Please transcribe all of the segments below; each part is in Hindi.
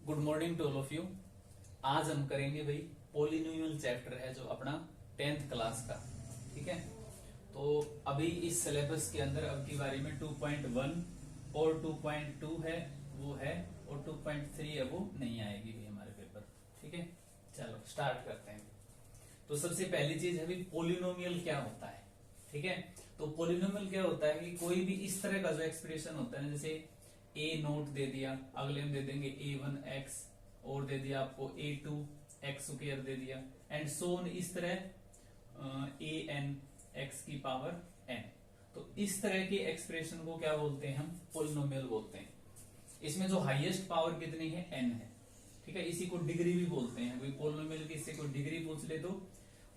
Good morning to all of you. आज हम करेंगे भाई पॉलिनोमियल चैप्टर है जो अपना 10th क्लास का। ठीक है, तो अभी इस सिलेबस के अंदर अब की बारी में 2.1 और 2.2 है वो है, और 2.3 है वो नहीं आएगी भी हमारे पेपर। ठीक है, चलो स्टार्ट करते हैं। तो सबसे पहली चीज है भाई पॉलिनोमियल क्या होता है। ठीक है, तो पॉलिनोमियल क्या होता है कि कोई भी इस तरह का जो एक्सप्रेशन होता है ना, जैसे a नोट दे दिया, अगले हम दे देंगे a1x और दे दिया आपको a2x स्क्वायर दे दिया एंड सो ऑन, इस तरह an x की पावर n। तो इस तरह के एक्सप्रेशन को क्या बोलते हैं, हम पॉलिनोमियल बोलते हैं। इसमें जो हाईएस्ट पावर कितनी है, n है। ठीक है, इसी को डिग्री भी बोलते हैं। कोई पॉलिनोमियल की इससे कोई डिग्री पूछ ले तो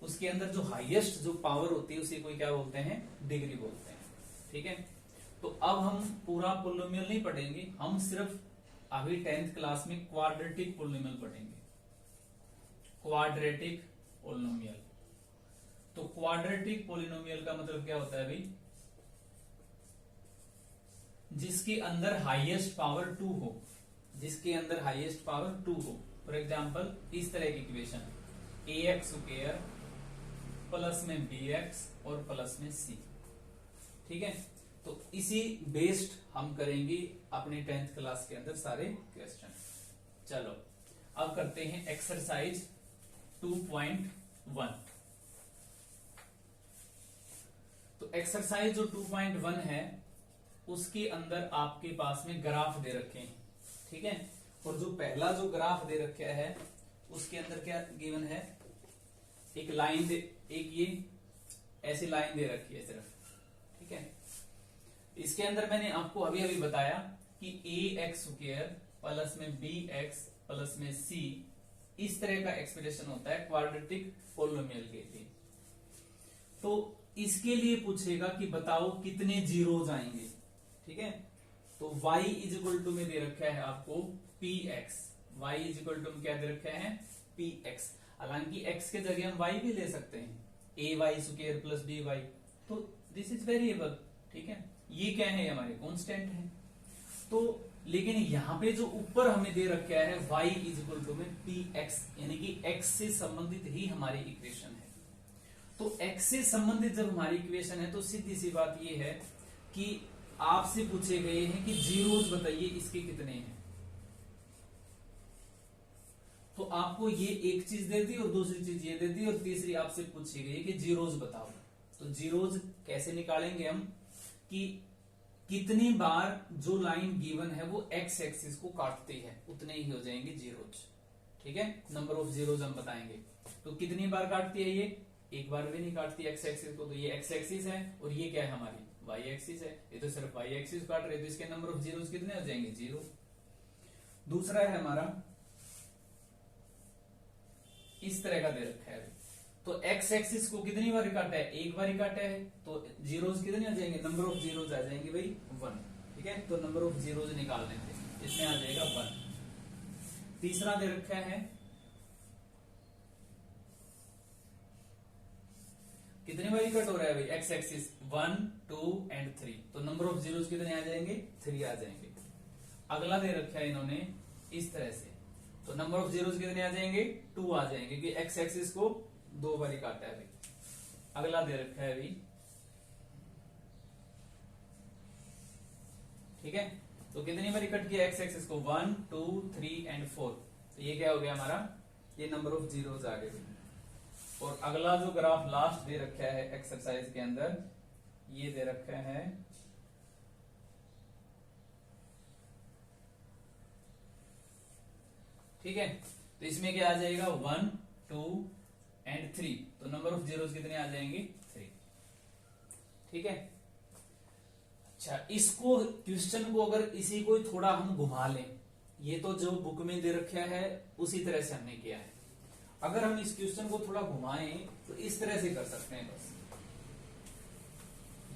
उसके अंदर जो हाईएस्ट जो पावर होती है उसी को क्या बोलते हैं, डिग्री बोलते हैं। ठीक है, तो अब हम पूरा पॉलिनोमियल नहीं पढ़ेंगे, हम सिर्फ अभी 10th क्लास में क्वाड्रेटिक पॉलिनोमियल पढ़ेंगे। क्वाड्रेटिक पॉलिनोमियल, तो क्वाड्रेटिक पॉलिनोमियल का मतलब क्या होता है भाई, जिसके अंदर हाईएस्ट पावर 2 हो, जिसके अंदर हाईएस्ट पावर 2 हो। फॉर एग्जांपल इस तरह की इक्वेशन ax स्क्वायर प्लस में bx और प्लस में c। ठीक है, तो इसी बेस्ड हम करेंगे अपने 10th क्लास के अंदर सारे क्वेश्चन। चलो अब करते हैं एक्सरसाइज 2.1। तो एक्सरसाइज जो 2.1 है उसके अंदर आपके पास में ग्राफ दे रखे हैं। ठीक है, और जो पहला जो ग्राफ दे रखा है उसके अंदर क्या गिवन है, एक लाइन दे, एक ये ऐसी लाइन दे रखी है सिर्फ। ठीक है, इसके अंदर मैंने आपको अभी अभी बताया कि ax स्क्वायर प्लस में bx प्लस में c, इस तरह का एक्सप्रेशन होता है क्वाड्रेटिक पॉलिनोमियल के लिए। तो इसके लिए पूछेगा कि बताओ कितने जीरोज आएंगे। ठीक है, तो y इज इक्वल टू में दे रखा है आपको px, y is equal to में क्या दे रखा है, px। हालांकि x के जगह हम y भी ले सकते हैं, ay स्क्वायर प्लस by, तो दिस इज वेरिएबल। ठीक है, ये क्या है, हमारे कांस्टेंट है। तो लेकिन यहां पे जो ऊपर हमें दे रखा है y इज इक्वल टू में px, यानी कि x से संबंधित ही हमारी इक्वेशन है। तो x से संबंधित जब हमारी इक्वेशन है तो सीधी सी बात ये है कि आपसे पूछे गए हैं कि जीरोज बताइए इसके कितने हैं। तो आपको ये एक चीज दे दी और दूसरी चीज ये दे दी और तीसरी आपसे पूछी गई कि जीरोज बताओ। तो जीरोज कैसे निकालेंगे हम, कि कितनी बार जो लाइन गिवन है वो एक्स एक्सिस को काटती है उतने ही हो जाएंगे जीरोज। ठीक है, नंबर ऑफ जीरोज हम बताएंगे। तो कितनी बार काटती है, ये एक बार भी नहीं काटती एक्स एक्सिस को। तो ये एक्स एक्सिस है और ये क्या है, हमारी वाई एक्सिस है। ये तो सिर्फ वाई एक्सिस काट रहे, तो इसके नंबर ऑफ जीरोज कितने हो जाएंगे, जीरो। दूसरा है हमारा इस तरह का दे रखा है, तो एक्स एक्सिस को कितनी बार काटा है, एक बार ही काटा है, तो जीरोज कितने आ जाएंगे, नंबर ऑफ जीरोज आ जाएंगे भाई 1। ठीक है, तो नंबर ऑफ जीरोज निकाल लेंगे, इसमें आ जाएगा 1। तीसरा दे रखा है कितनी बार कट हो रहा है भाई, एक्स एक्सिस 1 2 एंड 3, तो नंबर ऑफ जीरोज कितने आ जाएंगे, 3 आ जाएंगे। अगला दे रखा है इन्होंने इस तरह से, तो नंबर ऑफ जीरोज कितने आ जाएंगे, 2 आ जाएंगे, क्योंकि एक्स एक्सिस को 2 बार काटा है अभी। अगला दे रखा है अभी, ठीक है, तो कितनी बार कट किया एक्स एक्सिस को, 1 2 3 एंड 4, तो ये क्या हो गया हमारा, ये नंबर ऑफ जीरोज आ गए। और अगला जो ग्राफ लास्ट दे रखा है एक्सरसाइज के अंदर, ये दे रखा है ठीक है, तो इसमें क्या आ जाएगा 1 2 एंड 3, तो नंबर ऑफ जीरोज कितने आ जाएंगे, 3। ठीक है, अच्छा इसको क्वेश्चन को अगर इसी को थोड़ा हम घुमा लें, ये तो जो बुक में दे रखा है उसी तरह से हमने किया है। अगर हम इस क्वेश्चन को थोड़ा घुमाएं तो इस तरह से कर सकते हैं, बस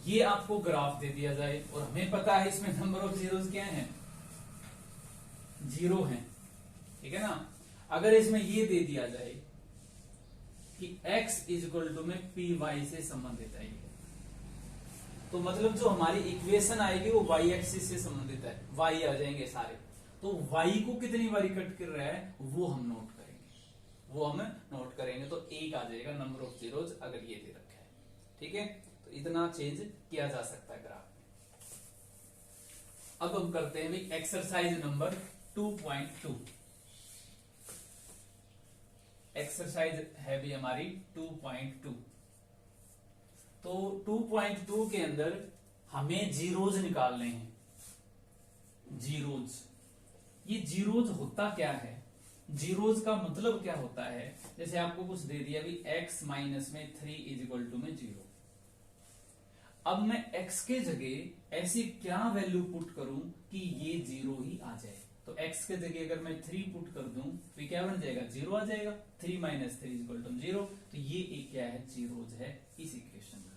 ये आपको ग्राफ दे दिया जाए और हमें पता है इसमें नंबर ऑफ जीरोज क्या है, 0 है। ठीक है ना, अगर इसमें ये दे दिया जाए कि x इज इक्वल टू में पी वाई से संबंधित है, तो मतलब जो हमारी इक्वेशन आएगी वो y एक्सिस से संबंधित है, y आ जाएंगे सारे। तो y को कितनी बारी कट कर रहा है वो हम नोट करेंगे। तो 1 आ जाएगा नंबर ऑफ जीरोज अगर ये दे रखा है। ठीक है, तो इतना चेंज किया जा सकता है ग्राफ में। अब हम करते हैं भाई एक्सरसाइज नंबर 2.2। एक्सरसाइज है भी हमारी 2.2। तो 2.2 के अंदर हमें जीरोज निकालने हैं। जीरोज, ये जीरोज होता क्या है? जीरोज का मतलब क्या होता है? जैसे आपको कुछ दे दिया भी x माइनस में 3 इज इक्वल टू में 0। अब मैं x के जगह ऐसी क्या वैल्यू पुट करूं कि ये 0 ही आ जाए। तो x के जगह अगर मैं 3 पुट कर दूं तो क्या बन जाएगा? 0 आ जाएगा। 3 माइनस 3 इज इक्वल टू 0। तो ये एक क्या है? जीरोज है इस इक्वेशन का।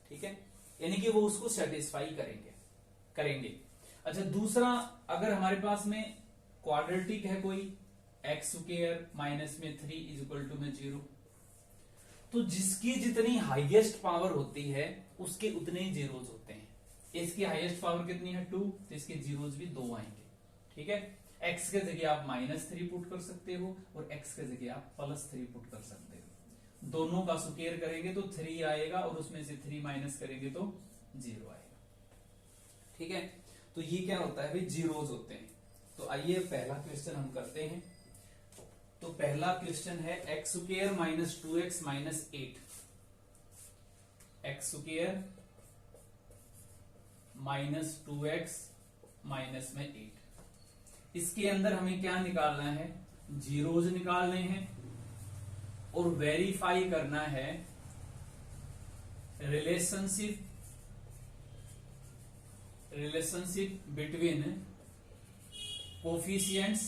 ठीक है, यानी कि वो उसको सेटिस्फाई करेंगे। अच्छा, दूसरा, अगर हमारे पास में क्वाड्रेटिक है कोई एक्स स्क्वायर माइनस में 3 इज इक्वल टू में 0, तो जिसकी जितनी हाईएस्ट पावर होती है उसके उतने ही जीरोज होते हैं। इसकी हाईएस्ट पावर कितनी है? 2, तो इसके जीरोज भी 2 आएंगे। ठीक है, एक्स के जगह आप -3 पुट कर सकते हो और एक्स के जगह आप +3 पुट कर सकते हो। दोनों का स्क्वायर करेंगे तो 3 आएगा और उसमें से 3 माइनस करेंगे तो 0 आएगा। ठीक है, तो ये क्या होता है भाई? जीरोज होते हैं। तो आइए पहला क्वेश्चन हम करते हैं। तो पहला क्वेश्चन है x square minus 2x minus 8। X square minus 2x minus में 8। इसके अंदर हमें क्या निकालना है? जीरोज निकालने हैं और वेरीफाई करना है relationship between coefficients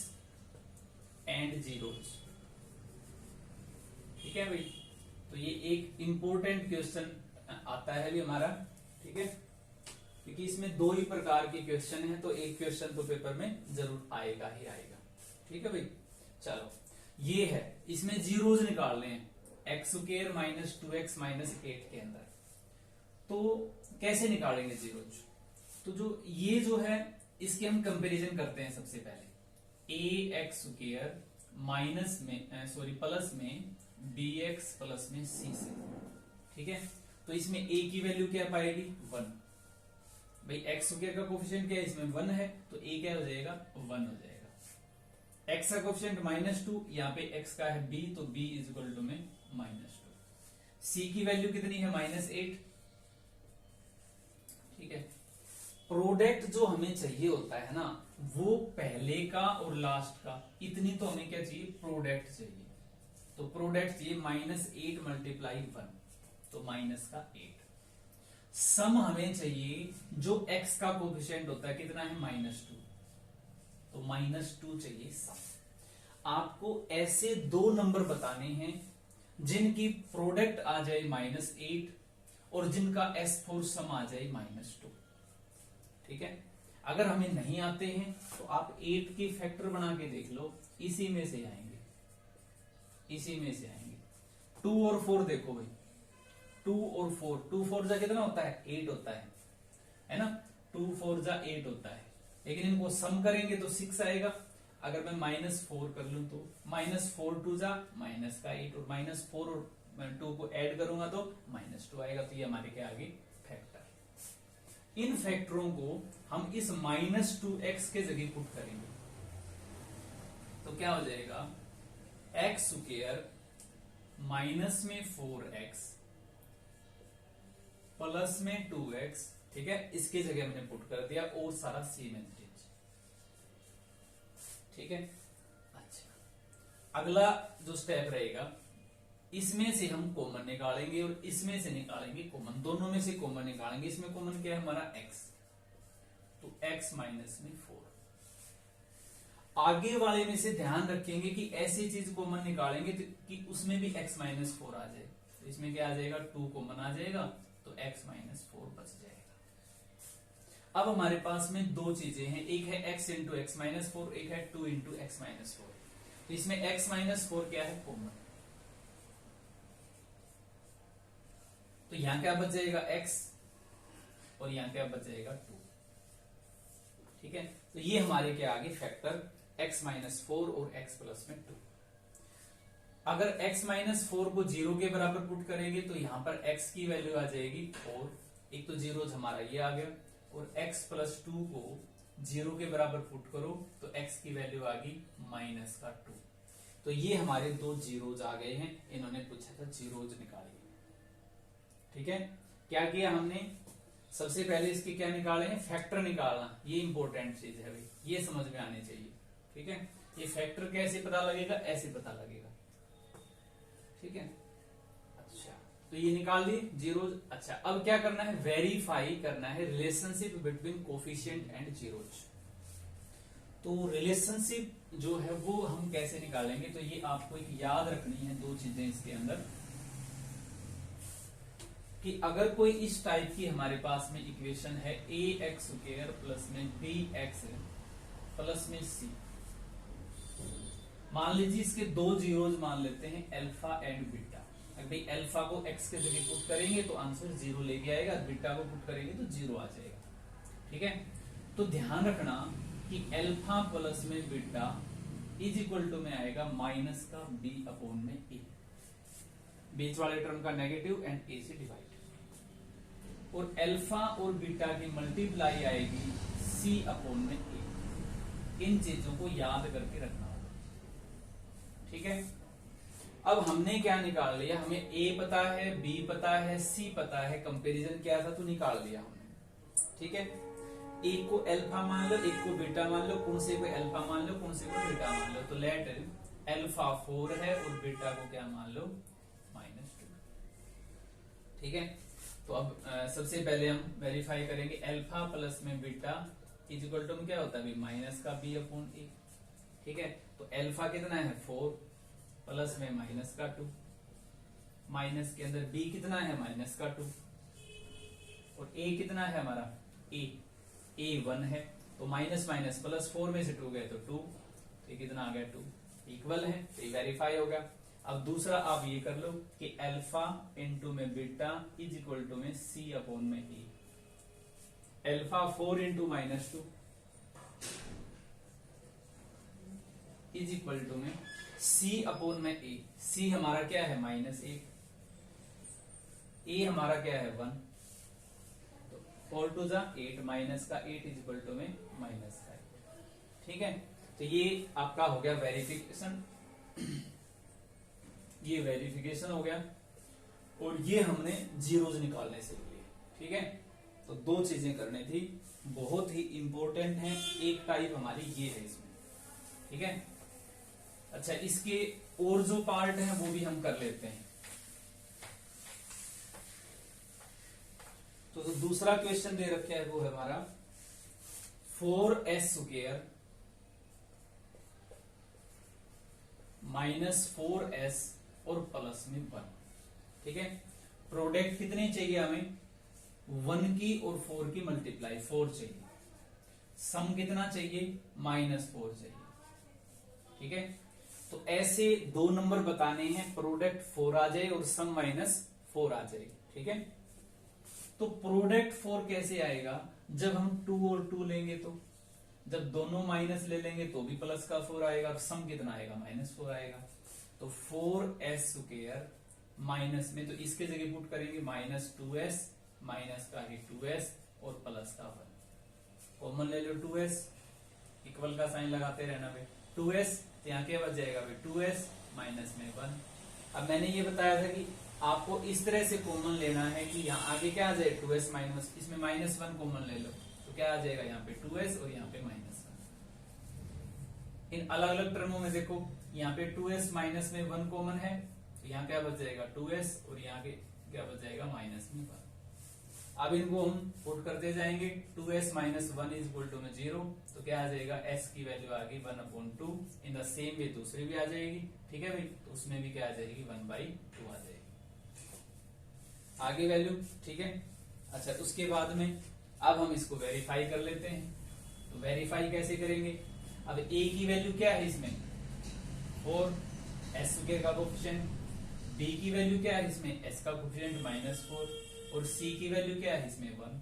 and zeros. ठीक है भाई, तो ये एक इंपॉर्टेंट क्वेश्चन आता है भी हमारा। ठीक है, क्योंकि इसमें 2 ही प्रकार के क्वेश्चन है, तो एक क्वेश्चन तो पेपर में जरूर आएगा ही आएगा। ठीक है भाई, चलो ये है, इसमें जीरोज निकालने हैं x square minus 2x minus 8 के अंदर। तो कैसे निकालेंगे जीरोज? तो ये जो है इसके हम कंपैरिजन करते हैं। सबसे पहले a x स्क्वायर माइनस में प्लस में bx प्लस में c से। ठीक है, तो इसमें a की वैल्यू क्या पाएगी? 1। भाई x स्क्वायर का कोफिशिएंट क्या है? इसमें 1 है, तो a क्या हो जाएगा? 1 हो जाएगा। x का कोफिशिएंट -2, यहाँ पे x का है b, तो b इज इक्वल टू में -2। c की वैल्यू कितनी है? -8। ठीक है, प्रोडक्ट जो हमें चाहिए होता है ना, वो पहले का और लास्ट का, इतनी तो हमें क्या चाहिए? प्रोडक्ट चाहिए। तो प्रोडक्ट चाहिए -8 मल्टीप्लाई 1, तो -8। सम हमें चाहिए जो x का कोफिशिएंट होता है, कितना है? -2, तो -2 चाहिए सम। आपको ऐसे 2 नंबर बताने हैं जिनकी प्रोडक्ट आ जाए -8 और जिनका S4 सम आ जाए -2। ठीक है, अगर हमें नहीं आते हैं तो आप 8 की फैक्टर बना के देख लो, इसी में से आएंगे। 2 और 4 देखो भाई, 2 और 4, 2 4 जा कितना होता है? 8 होता है ना? 2 4 जा 8 होता है, लेकिन इनको सम करेंगे तो 6 आएगा। अगर मैं -4 कर लूं तो -4 2 जा -8, और -4 और 2 को ऐड करूंगा तो -2 आएगा। तो ये हमारे क्या आगे? फैक्टर। इन फैक्टरों को हम इस -2x के जगह पुट करेंगे तो क्या हो जाएगा? एक्स स्क्वायर माइनस में 4x प्लस में 2x। ठीक है, इसके जगह हमने पुट कर दिया और सारा सेम एज इट इज। ठीक है, अच्छा, अगला जो स्टेप रहेगा, इसमें से हम कॉमन निकालेंगे और इसमें से निकालेंगे कॉमन। दोनों में से कॉमन निकालेंगे। इसमें कॉमन क्या है हमारा? x, तो x माइनस में 4। आगे वाले में से ध्यान रखेंगे कि ऐसी चीज कॉमन निकालेंगे कि उसमें भी x माइनस 4 आ जाए। तो इसमें क्या आ जाएगा? 2 कॉमन आ जाएगा, तो x माइनस 4 बच जाएगा। अब हमारे पास में 2 चीजें हैं, एक है x इंटू एक्स माइनस 4, एक है 2 इंटू एक्स माइनस 4। तो इसमें x माइनस 4 क्या है? कॉमन। तो यहां क्या बच जाएगा? x, और यहां क्या बच जाएगा? 2। ठीक है, तो ये हमारे क्या आ गए फैक्टर x-4 और x+2। अगर x-4 को 0 के बराबर पुट करेंगे तो यहां पर x की वैल्यू आ जाएगी 4, एक तो जीरो हमारा ये आ गया, और x+2 को 0 के बराबर पुट करो तो x की वैल्यू आ गई -2। तो ये हमारे दो जीरोज आ गए हैं, इन्होंने पूछा था जीरोज निकालिए। ठीक है, क्या किया हमने, सबसे पहले इसके क्या निकाले हैं, फैक्टर निकालना, ये इंपॉर्टेंट चीज है भाई, ये समझ में आनी चाहिए। ठीक है, ये फैक्टर कैसे पता लगेगा, ऐसे पता लगेगा। ठीक है, अच्छा तो ये निकाल दिए जीरोज। अच्छा अब क्या करना है, वेरीफाई करना है relationship between coefficient and zeros. तो रिलेशनशिप जो है वो हम कैसे निकालेंगे, तो ये आपको एक याद रखनी है दो चीजें इसके अंदर, कि अगर कोई इस टाइप की हमारे पास में इक्वेशन है ax² प्लस में bx प्लस में c, मान लीजिए इसके दो जीरोज मान लेते हैं अल्फा एंड बीटा। अगर भाई अल्फा को x के जगह पुट करेंगे तो आंसर 0 लेके आएगा, बीटा को पुट करेंगे तो 0 आ जाएगा। ठीक है, तो ध्यान रखना कि अल्फा प्लस में बीटा इज इक्वल टू में आएगा माइनस का b अपॉन में a, बीच वाले टर्म का नेगेटिव एंड a से डिवाइड, और अल्फा और बीटा की मल्टीप्लाई आएगी c अपॉन में a। इन चीजों को याद करके रखना होगा। ठीक है, अब हमने क्या निकाल लिया, हमें a पता है, b पता है, c पता है, कंपैरिजन क्या था तो निकाल लिया हमने। ठीक है, एक को अल्फा मान लो, एक को बीटा मान लो, कौन से को अल्फा मान लो, कौन से को बीटा मान लो, तो लेट अल्फा 4 है और बीटा को क्या मान लो -2। ठीक है, तो अब सबसे पहले हम वेरीफाई करेंगे अल्फा प्लस में बीटा इज इक्वल टू में क्या होता है माइनस का b अपॉन a। ठीक है, तो अल्फा कितना है 4 प्लस में -2, माइनस के अंदर b कितना है -2, और a कितना है हमारा a 1 है, तो माइनस माइनस प्लस 4 में से 2 गए तो 2, तो कितना आ गया 2, इक्वल है, तो ये वेरीफाई होगा। अब दूसरा आप ये कर लो कि अल्फा इंटू में बीटा इज इक्वल टू में c अपॉन में a, alpha 4 into -2 is equal to में c अपॉन में a, c हमारा क्या है -1, a हमारा क्या है 1, 4 टू जा 8, माइनस का 8 इज इक्वल टू में -5। ठीक है, तो ये आपका हो गया वेरिफिकेशन, ये वेरिफिकेशन हो गया, और ये हमने जीरोज निकालने से लिए। ठीक है, तो दो चीजें करनी थी, बहुत ही इंपॉर्टेंट है, एक टाइप हमारी ये है इसमें। ठीक है, अच्छा इसके और जो पार्ट है वो भी हम कर लेते हैं। तो दूसरा क्वेश्चन दे रखा है वो है हमारा 4s² -4s और प्लस में 1। ठीक है, प्रोडक्ट कितने चाहिए हमें, 1 की और 4 की मल्टीप्लाई 4 चाहिए, सम कितना चाहिए -4 चाहिए। ठीक है, तो ऐसे दो नंबर बताने हैं, प्रोडक्ट 4 आ जाए और सम -4 आ जाए। ठीक है, तो प्रोडक्ट 4 कैसे आएगा, जब हम 2 और 2 लेंगे, तो जब दोनों माइनस ले लेंगे तो भी प्लस का 4 आएगा, और सम कितना आएगा -4 आएगा। तो 4s² माइनस में, तो इसके जगह पुट करेंगे -2s, माइनस का ही 2s और प्लस का 1, कॉमन ले लो 2s, इक्वल का साइन लगाते रहना भाई, 2s तो यहाँ क्या बच जाएगा भाई 2s माइनस में 1। अब मैंने ये बताया था कि आपको इस तरह से कॉमन लेना है कि यहाँ आगे क्या आ जाए 2s माइनस, इसमें -1 कॉमन ले लो तो क्या आ जाएगा यहाँ पे 2s और यहाँ पे -1। इन अलग अलग टर्मों में देखो, यहाँ पे 2s माइनस में 1 कॉमन है, तो यहाँ क्या बच जाएगा 2s और यहाँ के क्या बच जाएगा -1। अब इनको हम पुट करते जाएंगे, 2s minus 1 is equal to में 0, तो क्या आ जाएगा s की वैल्यू आ गई 1/2, इन द सेम वे दूसरी भी आ जाएगी। ठीक है भाई, तो उसमें भी क्या आ जाएगी 1/2 आ जाएगी आगे वैल्यू। ठीक है, अच्छा उसके बाद में अब हम इसको वेरीफाई कर लेते हैं। तो वेरीफाई कैसे करेंगे, अब a की वैल्यू क्या है इसमें 4, s² का कोफिशिएंट, b की वैल्यू क्या है इसमें s का कोफिशिएंट -4, और c की वैल्यू क्या है इसमें 1।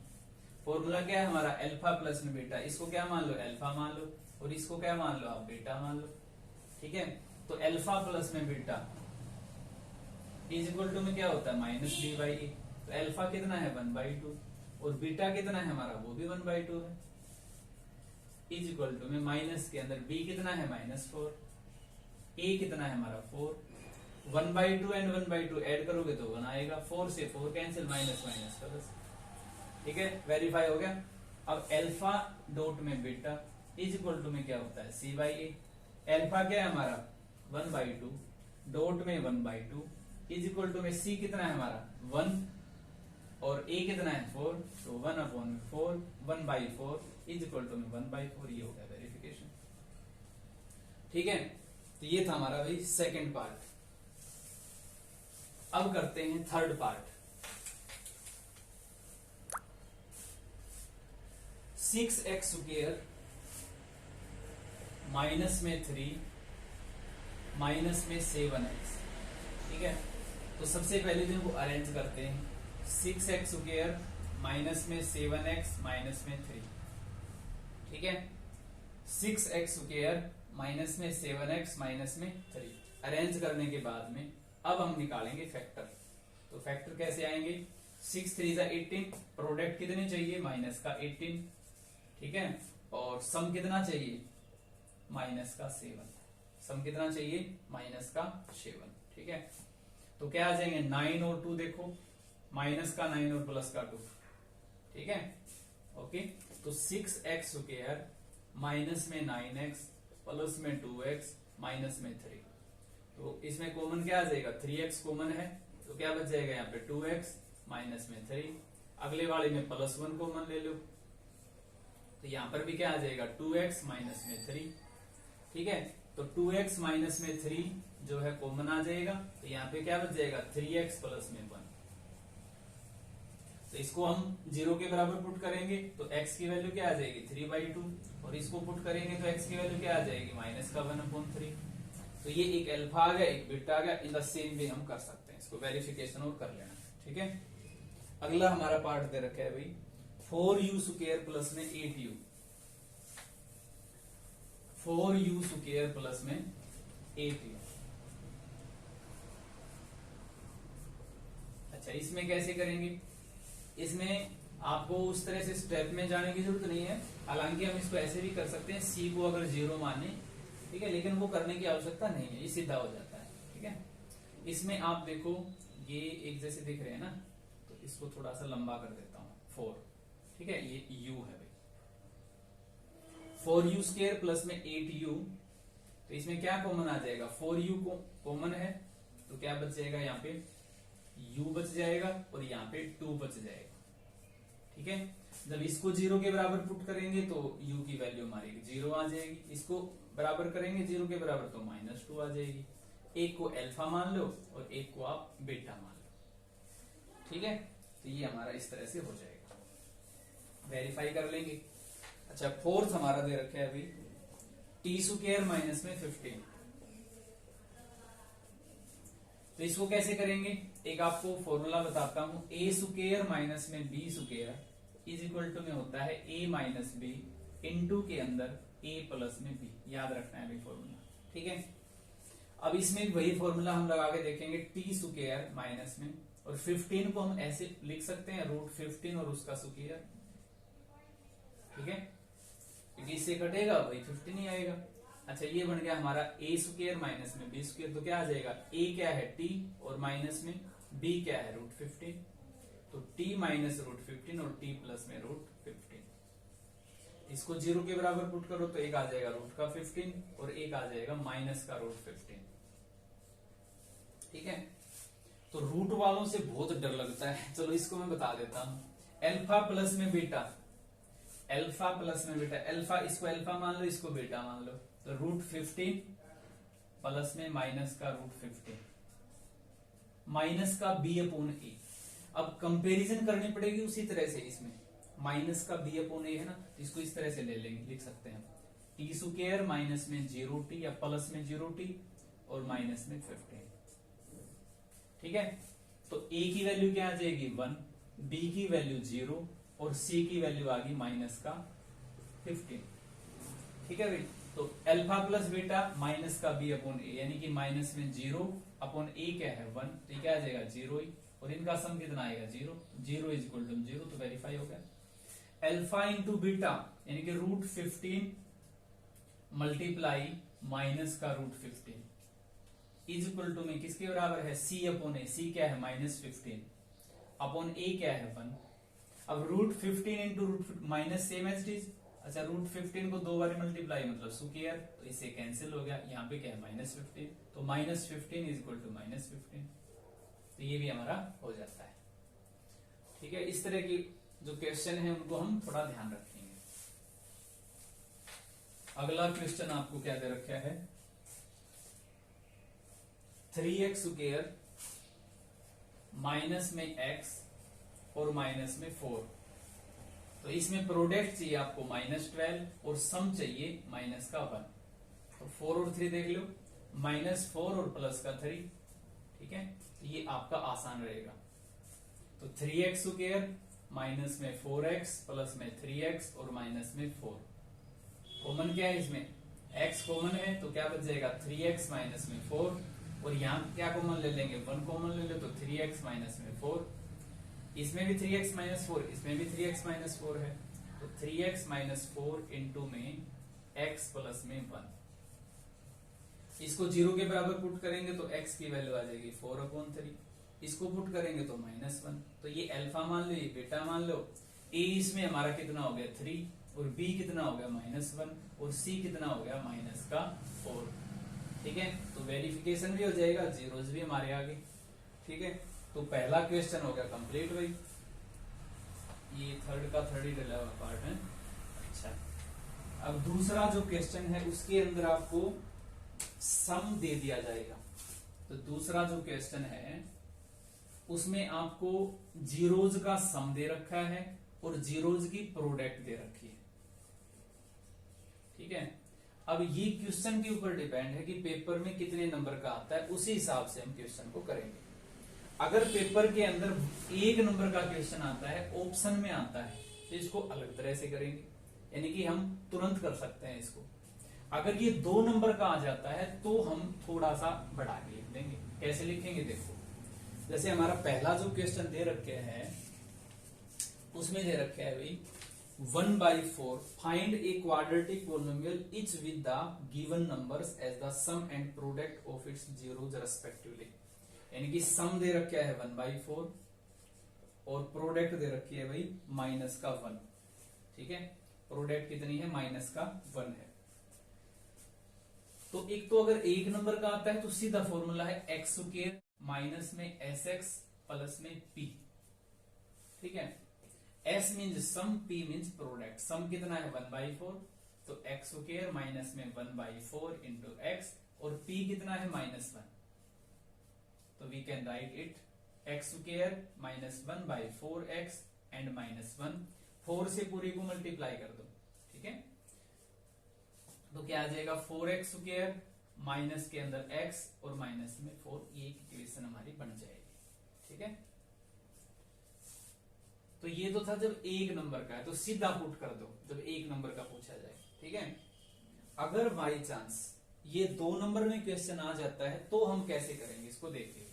फॉर्मूला क्या है हमारा, अल्फा प्लस में बीटा। इसको क्या मान लो, अल्फा मान लो, और इसको क्या मान लो आप, बीटा मान लो। ठीक है, तो अल्फा प्लस में बीटा इज इक्वल टू में क्या होता है, माइनस बी बाई ए। तो अल्फा कितना है 1/2, और बीटा कितना है हमारा, वो भी 1/2 है। इज इक्वल टू में माइनस के अंदर बी कितना है -4, ए कितना है हमारा 4, 1/2 एंड 1/2 ऐड करोगे तो 1 आएगा, 4 से 4 कैंसिल, माइनस माइनस का बस। ठीक है, वेरीफाई हो गया। अब अल्फा डॉट में बीटा इज इक्वल टू में क्या होता है, सी बाई ए। अल्फा क्या है हमारा 1/2, डॉट में 1/2 इज इक्वल टू में सी कितना है हमारा 1, और ए कितना है 4, तो 1/4 1/4 इज इक्वल टू में 1/4। ये हो गया वेरिफिकेशन। ठीक है, तो ये था हमारा भाई सेकंड पार्ट। अब करते हैं थर्ड पार्ट। 6x² माइनस में 3 माइनस में 7x। ठीक है, तो सबसे पहले जो वो अरेंज करते हैं, 6x² माइनस में 7x माइनस में 3। ठीक है, 6x² माइनस में 7x माइनस में 3 अरेंज करने के बाद में अब हम निकालेंगे फैक्टर। तो फैक्टर कैसे आएंगे, 6 3 18, प्रोडक्ट कितने चाहिए, माइनस का 18। ठीक है, और सम कितना चाहिए, माइनस का 7। सम कितना चाहिए, माइनस का 7। ठीक है, तो क्या आ जाएंगे 9 और 2, देखो माइनस का 9 और प्लस का 2। ठीक है, ओके, तो 6x² माइनस में 9x प्लस में 2x माइनस में 3। तो इसमें कॉमन क्या आ जाएगा, 3x कॉमन है, तो क्या बच जाएगा यहाँ पे 2x माइनस में 3। अगले वाले में +1 कॉमन ले लो, तो यहाँ पर भी क्या आ जाएगा 2x माइनस में 3। ठीक है, तो 2x माइनस में 3 जो है कॉमन आ जाएगा, तो यहाँ पे क्या बच जाएगा 3x प्लस में 1। तो इसको हम 0 के बराबर पुट करेंगे तो x की वैल्यू क्या आ जाएगी 3/2, और इसको पुट करेंगे तो x की वैल्यू क्या आ जाएगी माइनस का 1/3। तो ये एक अल्फा आ गया, एक बीटा आ गया। इन द सेम वे हम कर सकते हैं, इसको वेरिफिकेशन और कर लेना। ठीक है, अगला हमारा पार्ट दे रखा है भाई 4u² प्लस में 8u। 4u² प्लस में 8u। अच्छा, इसमें कैसे करेंगे, इसमें आपको उस तरह से स्टेप में जाने की जरूरत नहीं है। हालांकि हम इसको ऐसे भी कर सकते हैं, सी को अगर 0 माने, ठीक है, लेकिन वो करने की आवश्यकता नहीं है, ये सीधा हो जाता है। ठीक है, इसमें आप देखो ये एक जैसे दिख रहे हैं ना, तो इसको थोड़ा सा लंबा कर देता हूं 4। ठीक है, ये u है भाई, 4u² प्लस में 8u। तो इसमें क्या कॉमन आ जाएगा, 4u को कॉमन है, तो क्या बच जाएगा यहाँ पे u बच जाएगा, और यहाँ पे 2 बच जाएगा। ठीक है, जब इसको 0 के बराबर पुट करेंगे तो u की वैल्यू हमारी 0 आ जाएगी। इसको बराबर करेंगे 0 के बराबर तो -2 आ जाएगी। एक को अल्फा मान लो और एक को आप बीटा मान लो। ठीक है, तो ये हमारा इस तरह से हो जाएगा, वेरीफाई कर लेंगे। अच्छा, फोर्थ हमारा दे रखे है अभी t² माइनस में 15। तो इसको कैसे करेंगे, एक आपको फॉर्मूला बताता हूं, a² माइनस में b² इज इक्वल टू में होता है a माइनस b इंटू के अंदर a प्लस में b। याद रखना है फॉर्मूला। ठीक है, अब इसमें वही फॉर्मूला हम लगा के देखेंगे t² माइनस में, और 15 को हम ऐसे लिख सकते हैं √15 और उसका स्क्वायर। ठीक है, क्योंकि इससे कटेगा वही 15 ही आएगा। अच्छा, ये बन गया हमारा a² माइनस में b²। तो क्या आ जाएगा, a क्या है t और माइनस में b क्या है √15। तो t माइनस √15 और t प्लस में √15। इसको 0 के बराबर पुट करो तो एक आ जाएगा √15 और एक आ जाएगा माइनस का √15। ठीक है, तो रूट वालों से बहुत डर लगता है, चलो इसको मैं बता देता हूं। अल्फा प्लस में बीटा, अल्फा प्लस में बीटा, अल्फा इसको अल्फा मान लो, इसको बीटा मान लो, तो √15 प्लस में माइनस का √15 माइनस का b/a। अब कंपैरिजन करनी पड़ेगी उसी तरह से, इसमें माइनस का b/a है ना, तो इसको इस तरह से ले लेंगे, लिख सकते हैं t² माइनस में 0t या प्लस में 0t और माइनस में 15। ठीक है, तो a की वैल्यू क्या आ जाएगी 1, b की वैल्यू 0 और सी की वैल्यू आ गई माइनस का 15। ठीक है भाई, तो अल्फा प्लस बीटा माइनस का बी अपॉन ए, यानी कि माइनस में 0 अपॉन ए क्या है 1, तो क्या आ जाएगा 0 ही, और इनका सम कितना आएगा 0, 0 इज इक्वल टू 0, तो वेरीफाई हो गया। अल्फा इंटू बीटा यानी कि रूट 15 मल्टीप्लाई माइनस का रूट 15 इज इक्वल टू में किसके बराबर है, सी अपॉन ए, सी क्या है माइनस 15 अपॉन ए क्या है 1। अब root 15 into root minus same as it is, अच्छा रूट 15 को 2 बार मल्टीप्लाई मतलब स्क्वायर, तो इससे कैंसिल हो गया, यहाँ पे क्या है माइनस 15, तो minus 15 is equal to minus 15, तो ये भी हमारा हो जाता है। ठीक है, इस तरह की जो क्वेश्चन है उनको हम थोड़ा ध्यान रखेंगे। अगला क्वेश्चन आपको क्या दे रखा है, 3x स्क्वायर माइनस में x और माइनस में 4, तो इसमें प्रोडक्ट चाहिए आपको -12 और सम चाहिए माइनस का 1, तो 4 और 3 देख लो, -4 और प्लस का 3। ठीक है, तो ये आपका आसान रहेगा। तो 3x स्क्वायर माइनस में 4x प्लस में 3x और माइनस में 4, कॉमन क्या है इसमें, x कॉमन है, तो क्या बच जाएगा 3x माइनस में 4, और यहाँ क्या कॉमन ले लेंगे 1 कॉमन ले लो, तो 3x माइनस में 4, इसमें भी 3x माइनस 4, इसमें भी 3x माइनस 4 है, तो 3x माइनस 4 इंटू में x प्लस में 1, इसको 0 के बराबर पुट करेंगे तो x की वैल्यू आ जाएगी 4/3, इसको पुट करेंगे तो -1, तो ये अल्फा मान लो, ये बीटा मान लो, a इसमें हमारा कितना हो गया 3, और b कितना हो गया -1, और c कितना हो गया -4। ठीक है, तो वेरिफिकेशन भी हो जाएगा, जीरोस भी हमारे आगे। ठीक है, तो पहला क्वेश्चन हो गया कंप्लीट भाई, ये थर्ड ही डला हुआ पार्ट है। अच्छा, अब दूसरा जो क्वेश्चन है उसके अंदर आपको सम दे दिया जाएगा, तो दूसरा जो क्वेश्चन है उसमें आपको जीरोज का सम दे रखा है और जीरोज की प्रोडक्ट दे रखी है। ठीक है, अब ये क्वेश्चन के ऊपर डिपेंड है कि पेपर में कितने नंबर का आता है, उसी हिसाब से हम क्वेश्चन को करेंगे। अगर पेपर के अंदर 1 नंबर का क्वेश्चन आता है, ऑप्शन में आता है, तो इसको अलग तरह से करेंगे, यानी कि हम तुरंत कर सकते हैं इसको। अगर ये 2 नंबर का आ जाता है तो हम थोड़ा सा बढ़ा के लिख देंगे। कैसे लिखेंगे देखो, जैसे हमारा पहला जो क्वेश्चन दे रखे है उसमें दे रखे है भाई 1/4 find a quadratic polynomial each with the given numbers as the sum and product of its zeroes respectively, यानी कि सम दे रखा है 1/4 और प्रोडक्ट दे रखी है भाई -1। ठीक है, प्रोडक्ट कितनी है -1 है। तो एक तो अगर 1 नंबर का आता है तो सीधा फॉर्मूला है x स्क्वायर माइनस में sx प्लस में p। ठीक है, s मीन्स सम, p मीन्स प्रोडक्ट। सम कितना है 1/4, तो x स्क्वायर माइनस में 1/4 इंटू x, और p कितना है -1, तो we can write it x square minus 1/4x and -1, 4 से पूरी को मल्टीप्लाई कर दो। ठीक है, तो क्या आ जाएगा 4x स्क्वायर माइनस के अंदर x और माइनस में 4, ये इक्वेशन हमारी बन जाएगी। ठीक है, तो ये तो था जब 1 नंबर का है, तो सीधा पुट कर दो जब 1 नंबर का पूछा जाए। ठीक है, अगर बाई चांस ये 2 नंबर में क्वेश्चन आ जाता है तो हम कैसे करेंगे, इसको देखिए।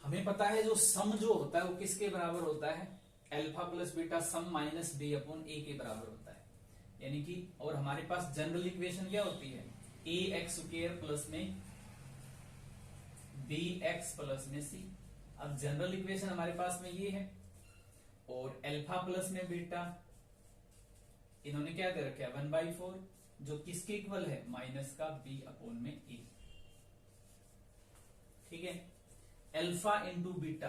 हमें पता है जो सम जो होता है वो किसके बराबर होता है, alpha plus beta sum minus B upon A के बराबर होता है, यानी कि, और हमारे पास जनरल इक्वेशन क्या होती है, ए एक्स स्क्वायर प्लस में बी एक्स प्लस में सी। अब जनरल इक्वेशन हमारे पास में ये है, और अल्फा प्लस में बीटा इन्होंने क्या दे रखा है 1/4, जो किसके इक्वल है माइनस का बी अपॉन में ए। ठीक है, अल्फा इंटू बीटा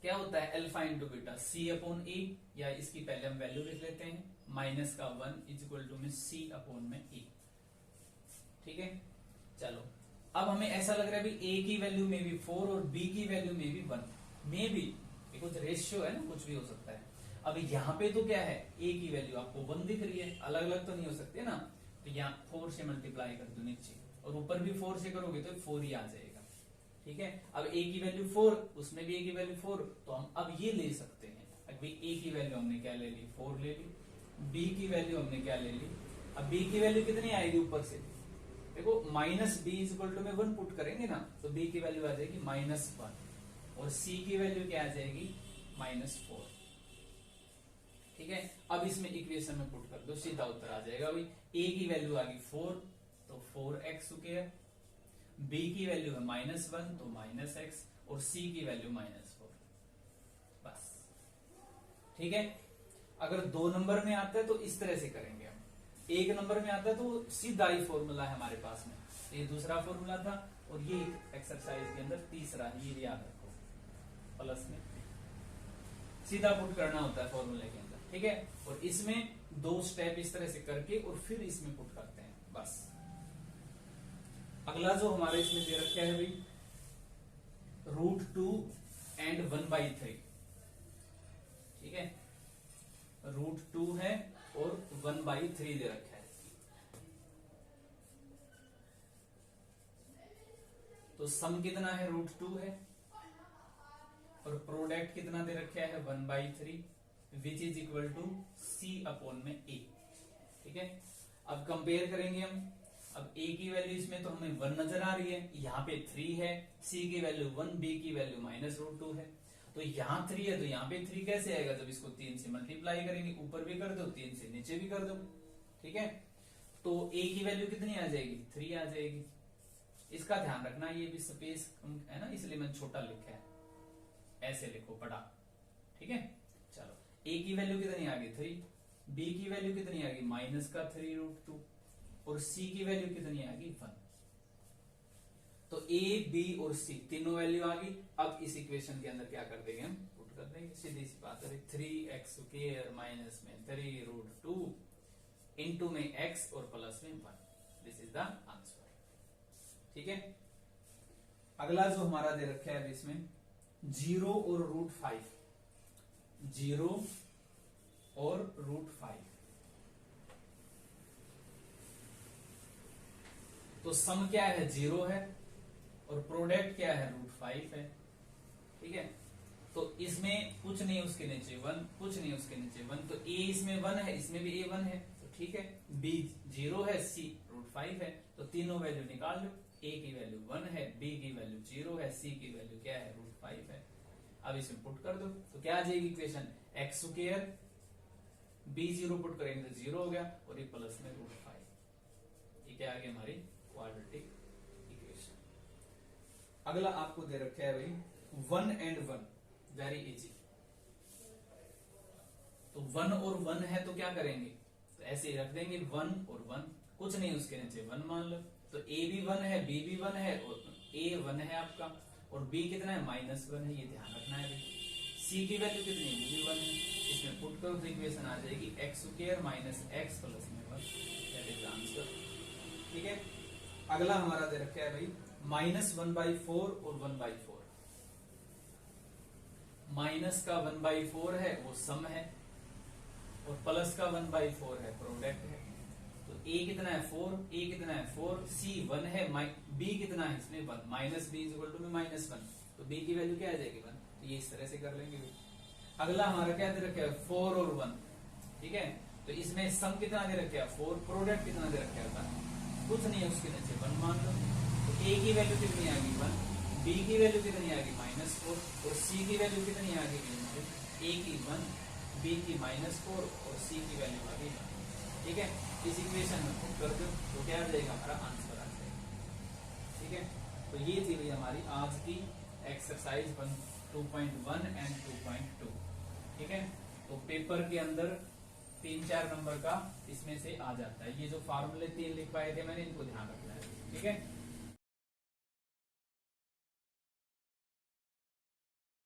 क्या होता है, अल्फा इंटू बीटा सी अपॉन ए, या इसकी पहले हम वैल्यू लिख लेते हैं, माइनस का 1 इज इक्वल टू में सी अपॉन में ए। ठीक है, चलो अब हमें ऐसा लग रहा है भी ए की वैल्यू में भी 4 और बी की वैल्यू में भी 1, में भी कुछ रेशियो है ना, कुछ भी हो सकता है। अब यहाँ पे तो क्या है, ए की वैल्यू आपको 1 दिख रही है, अलग अलग तो नहीं हो सकते ना, तो यहाँ 4 से मल्टीप्लाई कर दो नीचे, और ऊपर भी 4 से करोगे तो 4 ही आ जाएगा। ठीक है। अब a की वैल्यू 4, उसमें भी a की वैल्यू 4, तो हम अब ये ले सकते हैं। अभी a की वैल्यू हमने क्या ले ली, 4 ले ली। b की वैल्यू हमने क्या ले ली, अब b की वैल्यू कितनी आएगी ऊपर से, देखो minus b is equal to में 1 पुट करेंगे ना, तो b की वैल्यू आ जाएगी -1 और c की वैल्यू क्या आ जाएगी -4। ठीक है। अब इसमें इक्वेशन में पुट कर दो, सीधा उत्तर आ जाएगा। भाई a की वैल्यू आ गई 4, तो 4x², b की वैल्यू है -1 तो -x और c की वैल्यू -4। बस ठीक है। अगर 2 नंबर में आता है तो इस तरह से करेंगे हम, 1 नंबर में आता है तो सीधा ही फॉर्मूला है हमारे पास में, ये दूसरा फॉर्मूला था और ये एक्सरसाइज के अंदर तीसरा, ये याद रखो प्लस में सीधा पुट करना होता है फॉर्मूले के अंदर। ठीक है। और इसमें 2 स्टेप इस तरह से करके और फिर इसमें पुट करते हैं बस। अगला जो हमारे इसमें दे रखा है भाई √2 एंड 1/3। ठीक है, √2 है और 1/3 दे रखा है। तो सम कितना है, √2 है और प्रोडक्ट कितना दे रखा है 1/3, which is equal to C/A। ठीक है। अब कंपेयर करेंगे हम, अब a की वैल्यू इसमें तो हमें 1 नजर आ रही है, यहाँ पे 3 है, c की वैल्यू 1, b की वैल्यू -√2 है, तो यहाँ 3 है तो यहाँ पे 3 कैसे आएगा, जब इसको 3 से मल्टीप्लाई करेंगे, ऊपर भी कर दो 3 से नीचे भी कर दो। ठीक है। तो a की वैल्यू कितनी आ जाएगी, 3 आ जाएगी। इसका ध्यान रखना, ये भी स्पेस है ना, इसलिए मैंने छोटा लिखा है, ऐसे लिखो बड़ा। ठीक है। चलो a की वैल्यू कितनी आ गई 3, b की वैल्यू कितनी आ गई -3√2 और c की वैल्यू कितनी आ गई 1। तो a, b और c तीनों वैल्यू आ गई। अब इस इक्वेशन के अंदर क्या कर देंगे, हम पुट कर देंगे, सीधी सी बात है, 3x² माइनस में 3√2 इंटू में x और प्लस में 1, दिस इज द आंसर। ठीक है। अगला जो हमारा दे रखा है इसमें 0 और √5, 0 और √5। तो सम क्या है, 0 है और प्रोडक्ट क्या है, √5 है। ठीक है। तो इसमें कुछ नहीं उसके नीचे 1, कुछ नहीं उसके नीचे 1, तो a इसमें 1 है, इसमें भी a 1 है, तो ठीक है। b 0 है, c √5 है, तो तीनों वैल्यू निकाल लो। a की वैल्यू 1 है, b की वैल्यू 0 है, c की वैल्यू क्या है, √5 है। अब इसमें पुट कर दो तो क्या आ जाएगी इक्वेशन, x², b0 पुट करेंगे तो 0 हो गया और ये प्लस में √5। ये क्या आ गया, हमारी क्वाड्रेटिक इक्वेशन। अगला आपको दे रखा है भाई 1 and 1, वेरी इजी। तो 1 और 1 है तो क्या करेंगे, तो ऐसे ही रख देंगे 1 और 1, कुछ नहीं उसके नीचे 1 मान लो। तो a भी 1 है, b भी 1 है और a 1 है आपका और b कितना है -1 है, ये ध्यान रखना है भाई। c की वैल्यू कितनी है, वो भी 1 है, इसमें पुट करो तो इक्वेशन आ जाएगी x² माइनस x प्लस में 1, दैट इज आंसर। ठीक है। अगला हमारा दे रखा है भाई -1/4 और 1/4। माइनस का 1/4 है वो सम है और प्लस का 1/4 है प्रोडक्ट है। तो a कितना है 4, a कितना है 4, c 1 है, b कितना है इसमें 1, -b इज इक्वल टू में -1, तो b की वैल्यू क्या आ जाएगी 1। तो ये इस तरह से कर लेंगे। अगला हमारा क्या दे रखा है 4 और 1। ठीक है। तो इसमें सम कितना दे रखा है 4, प्रोडक्ट कितना दे रखा है 1, कुछ नहीं है उसके नीचे 1 मान लो। तो a की वैल्यू कितनी आ गई 1, b की वैल्यू कितनी आ गई -4 और c की वैल्यू कितनी आ गई, a की 1, b की -4 और c की वैल्यू आ गई 1। ठीक है। इस इक्वेशन में पुट कर दो तो क्या आ जाएगा, हमारा आंसर आ जाएगा। ठीक है। तो ये थी भाई हमारी आज की एक्सरसाइज 2.1 एंड 2.2। ठीक है। तो पेपर के अंदर 3-4 नंबर का इसमें से आ जाता है। ये जो फार्मूले 3 लिख पाए थे मैंने, इनको ध्यान रखना है। ठीक है।